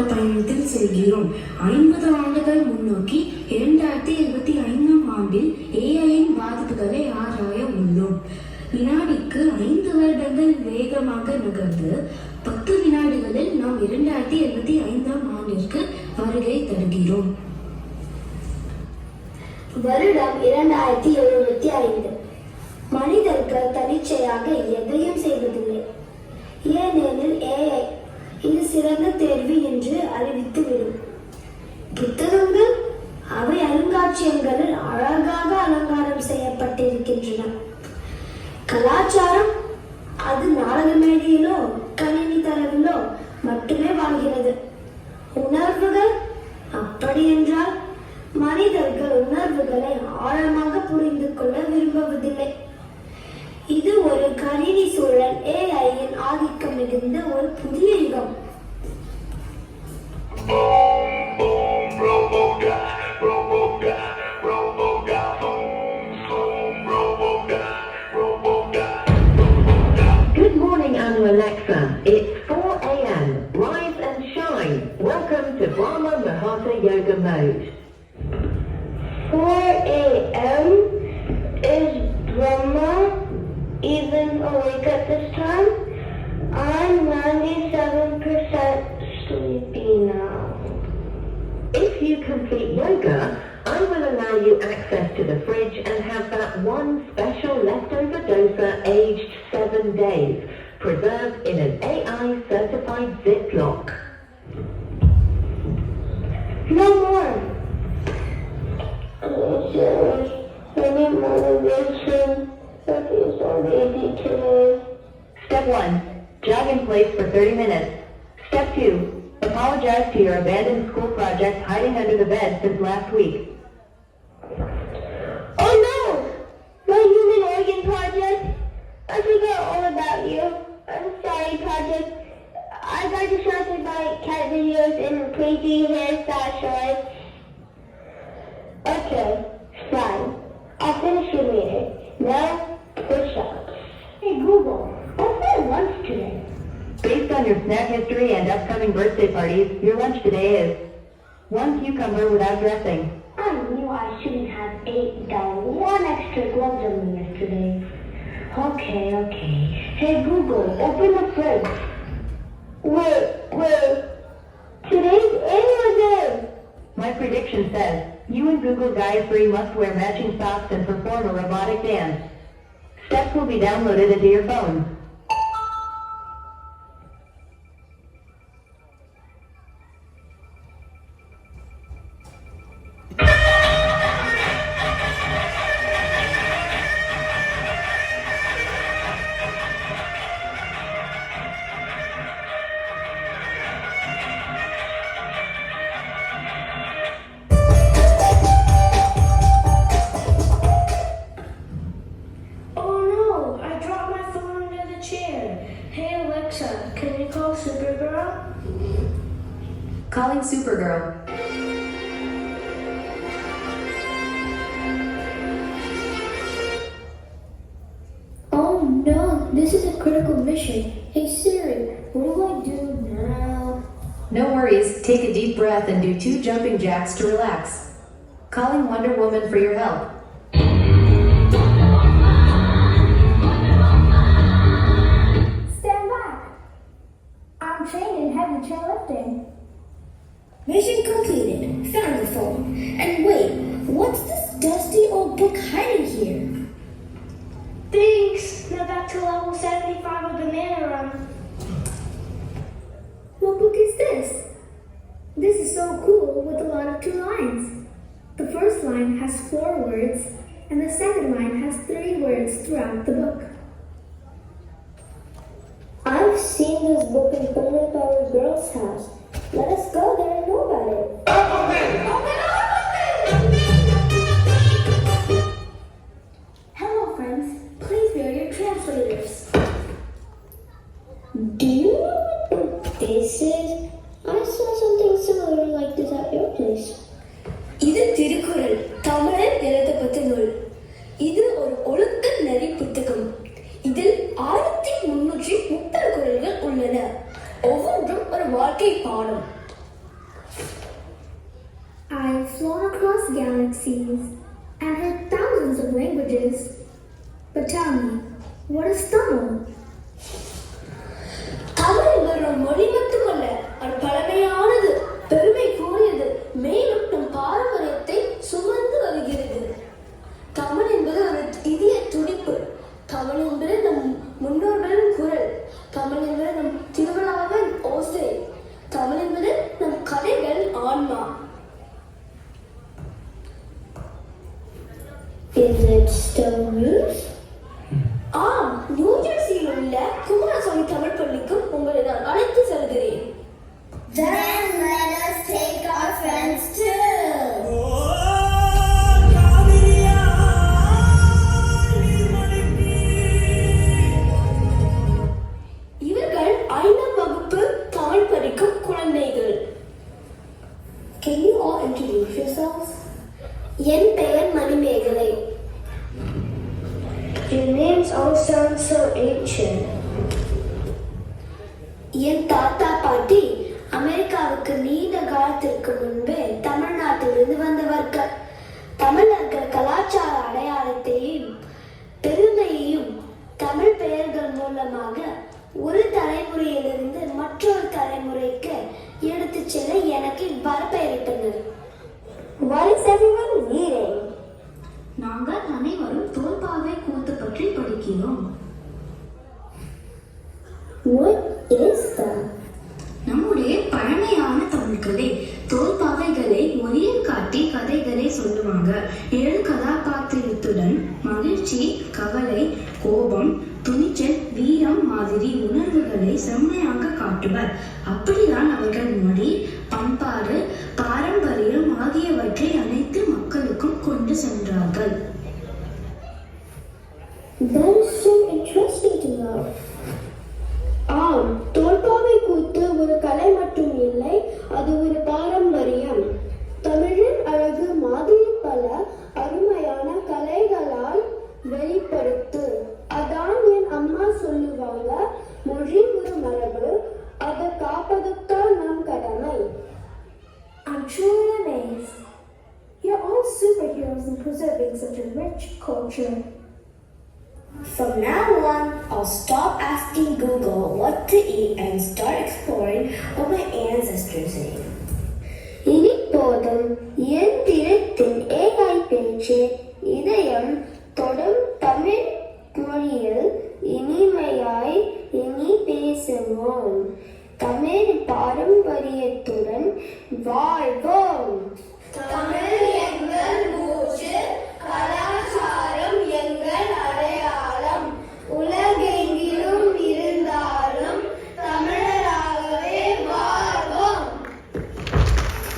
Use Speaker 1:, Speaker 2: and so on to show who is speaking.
Speaker 1: பயணத்தில் செல்கிறோம். 50 ஆண்டுகள் முன்னோக்கி 2025ஆம் ஆண்டில் ஏஐயின் பாதிப்புகளை ஆராய உள்ளோம். வினாடிக்கு 5 வருடங்கள் வேகமாக நகர்ந்து 10 வினாடிகளில் நாம் 2025ஆம் ஆண்டிற்கு வருகை தருகிறோம்.
Speaker 2: வருடம் 2075. மனிதர்கள் தனிச்சையாக எதையும் செய்வதில்லை. ஏனெனில் ஏஐ இது சிறந்த தேர்வு என்று அறிவித்துவிடும். புத்தகங்கள் அவை அருங்காட்சியகங்களில் அழகாக அலங்காரம் செய்யப்பட்டிருக்கின்றன. கலாச்சாரம் அது நாடக மேடையிலோ கணினி தரவிலோ மட்டுமே வாழ்கிறது. உணர்வுகள் அப்படி என்றால் மனிதர்கள் உணர்வுகளை ஆழமாக புரிந்து கொள்ள விரும்புவதில்லை. இது ஒரு கணினி சூழல், ஏஐயின் ஆதிக்கம் மிகுந்த ஒரு புதிய யுகம்.
Speaker 3: Good morning, Anu Alexa. It's 4 a.m. Rise and shine. Welcome to Brahma Mahata Yoga Mode.
Speaker 2: 4 a.m. Is Brahma even awake at this time? I'm 97% sleepy now.
Speaker 3: If you complete yoga, I will allow you access to the fridge and have that one special leftover dosa aged 7 days, preserved in an AI certified Ziploc.
Speaker 2: No more. Any motivation. That is so easy today.
Speaker 3: Step 1. Jog in place for 30 minutes. Step 2. Apologize to your abandoned school project hiding under the bed since last week.
Speaker 2: Oh no! My human organ project! I forgot all about you. I'm sorry, project. I got distracted by cat videos and crazy hairstyle shorts. Okay, fine. I'll finish you later. Now, push-ups. Hey Google, what's my lunch today?
Speaker 3: Based on your snack history and upcoming birthday parties, your lunch today is 1 cucumber without dressing.
Speaker 2: I knew I shouldn't have ate that one extra gloves on me yesterday. Okay. Hey Google, open the fridge. Wait. Today's annual day.
Speaker 3: My prediction says, you and Google Gayatri must wear matching socks and perform a robotic dance. Steps will be downloaded into your phone.
Speaker 2: Oh no, I dropped my phone under the chair. Hey Alexa, can you call Supergirl?
Speaker 4: Calling Supergirl.
Speaker 2: Oh no, this is a critical mission. Hey Siri, what do I do now?
Speaker 4: No worries, take a deep breath and do 2 jumping jacks to relax. Calling Wonder Woman for your help.
Speaker 2: Stand back. I'm trained in heavy chairlifting. Mission completed. Found the phone. And wait, what's this dusty old book hiding here? Thanks. Now back to level 75 of Banana Run. What book is this? This is so cool with a lot of 2 lines. The first line has 4 words and the second line has 3 words throughout the book. I've seen this book in front of our girl's house. Let us go there and know about it. Hello friends, please bear your translators. Do you know what this is? I saw something similar like this at your place. இது திருக்குறள், தமிழில் எழுதப்பட்ட நூல். இது ஒரு ஒழுக்க நெறி புத்தகம். இதில் 1330 குறள்கள் உள்ளன. ஒவ்வொன்றும் ஒரு வாழ்க்கை பாடம். have flown across galaxies and heard thousands of languages. But tell me, what is Tamil? Tamil வெறும் மொழி மட்டுமல்ல, அது பழமையானது, பெருமை கூறியது, மேலும் நம் பாரம்பரியத்தை சுமந்து வருகிறது. தமிழ் என்பது ஒரு இதய துடிப்பு. தமிழ் என்பது நம் முன்னோர்களின் குரல். தமிழ் என்பது நம் திருவிழாவின் ஓசை. தமிழ் என்பது நம் கதைகள் ஆன்மா. Is it still used? ஆம், நியூ ஜெர்சியில் உள்ள குமாரசாமி தமிழ் பள்ளிக்கு உங்களை நான் அழைத்து செல்கிறேன். Then let us take our friends too. இவர்கள் 5ஆம் வகுப்பு தமிழ் படிக்கும் குழந்தைகள். Can you all introduce yourselves? என் பெயர் Manimekalai. Your names all sound so ancient. என் தாத்தா பாட்டி அமெரிக்காவுக்கு நீண்ட காலத்திற்கு முன்பே தமிழ்நாட்டிலிருந்து வந்தவர்கள். தமிழர்கள் கலாச்சார அடையாளத்தையும் பெருமையையும் தமிழ் பெயர்கள் மூலமாக ஒரு தலைமுறையிலிருந்து மற்றொரு தலைமுறைக்கு எடுத்துச் செல்ல எனக்கு இவ்வாறு பெயரிட்டனர். What is everyone reading?
Speaker 1: நாங்கள் அனைவரும் தோல்பாவை கூத்து பற்றி படிக்கிறோம்.
Speaker 2: What is that?
Speaker 1: நம்முடைய பழமையான தமிழ்களே தோல்பாவைகளை ஒளியில் காட்டி கதைகளை சொல்லுவாங்க. 7 கதாபாத்திரத்துடன் மகிழ்ச்சி, கவலை, கோபம், துணிச்சல், வீரம் மாதிரி உணர்வுகளை செம்மையாக காட்டுவர். அப்படிதான் அவர்கள் மொழி, பண்பாடு, பாரம்பரியம் ஆகியவற்றை அனைத்து மக்களுக்கும் கொண்டு சென்றார்கள்.
Speaker 2: That is so interesting to know. ஆம், தோல்பாவை கூத்து ஒரு கலை மட்டும் இல்லை, அது ஒரு பாரம்பரியம். தமிழின் அழகு மாதிரி பல அருமையான கலைகளால் வெளிப்படுத்து. அதான் என் அம்மா சொல்லுவாங்க, மொழி ஒரு மரபு, அதை காப்பதுத்தான் நம் கடமை. I'm truly amazed. You're all superheroes in preserving such a rich culture. From now on, I'll stop asking Google what to eat and start exploring what my ancestors ate. இனி போதும் என் திறத்தின் ஏகாய் பேச்சு இதயம் தொடும் தமிழ் மொழியில் இனிமையாய் இனி பேசுவோம். தமிழ் பாரம்பரியத்துடன் வாழ்வோம்.